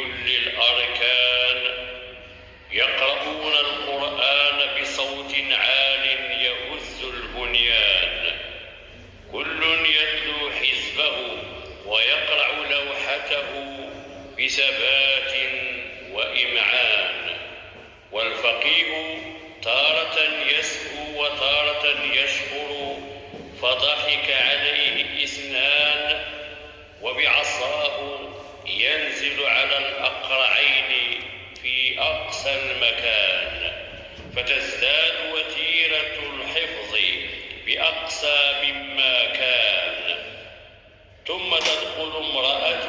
بكل الأركان، يقرؤون القرآن بصوت عال يهز البنيان، كل يتلو حزبه ويقرع لوحته بثبات وإمعان، والفقيه تارة يسهو وتارة يشكر، فضحك عليه إثنان، وبعصاه ينزل على الأقرعين في أقصى المكان، فتزداد وتيرة الحفظ بأقصى مما كان، ثم تدخل امرأة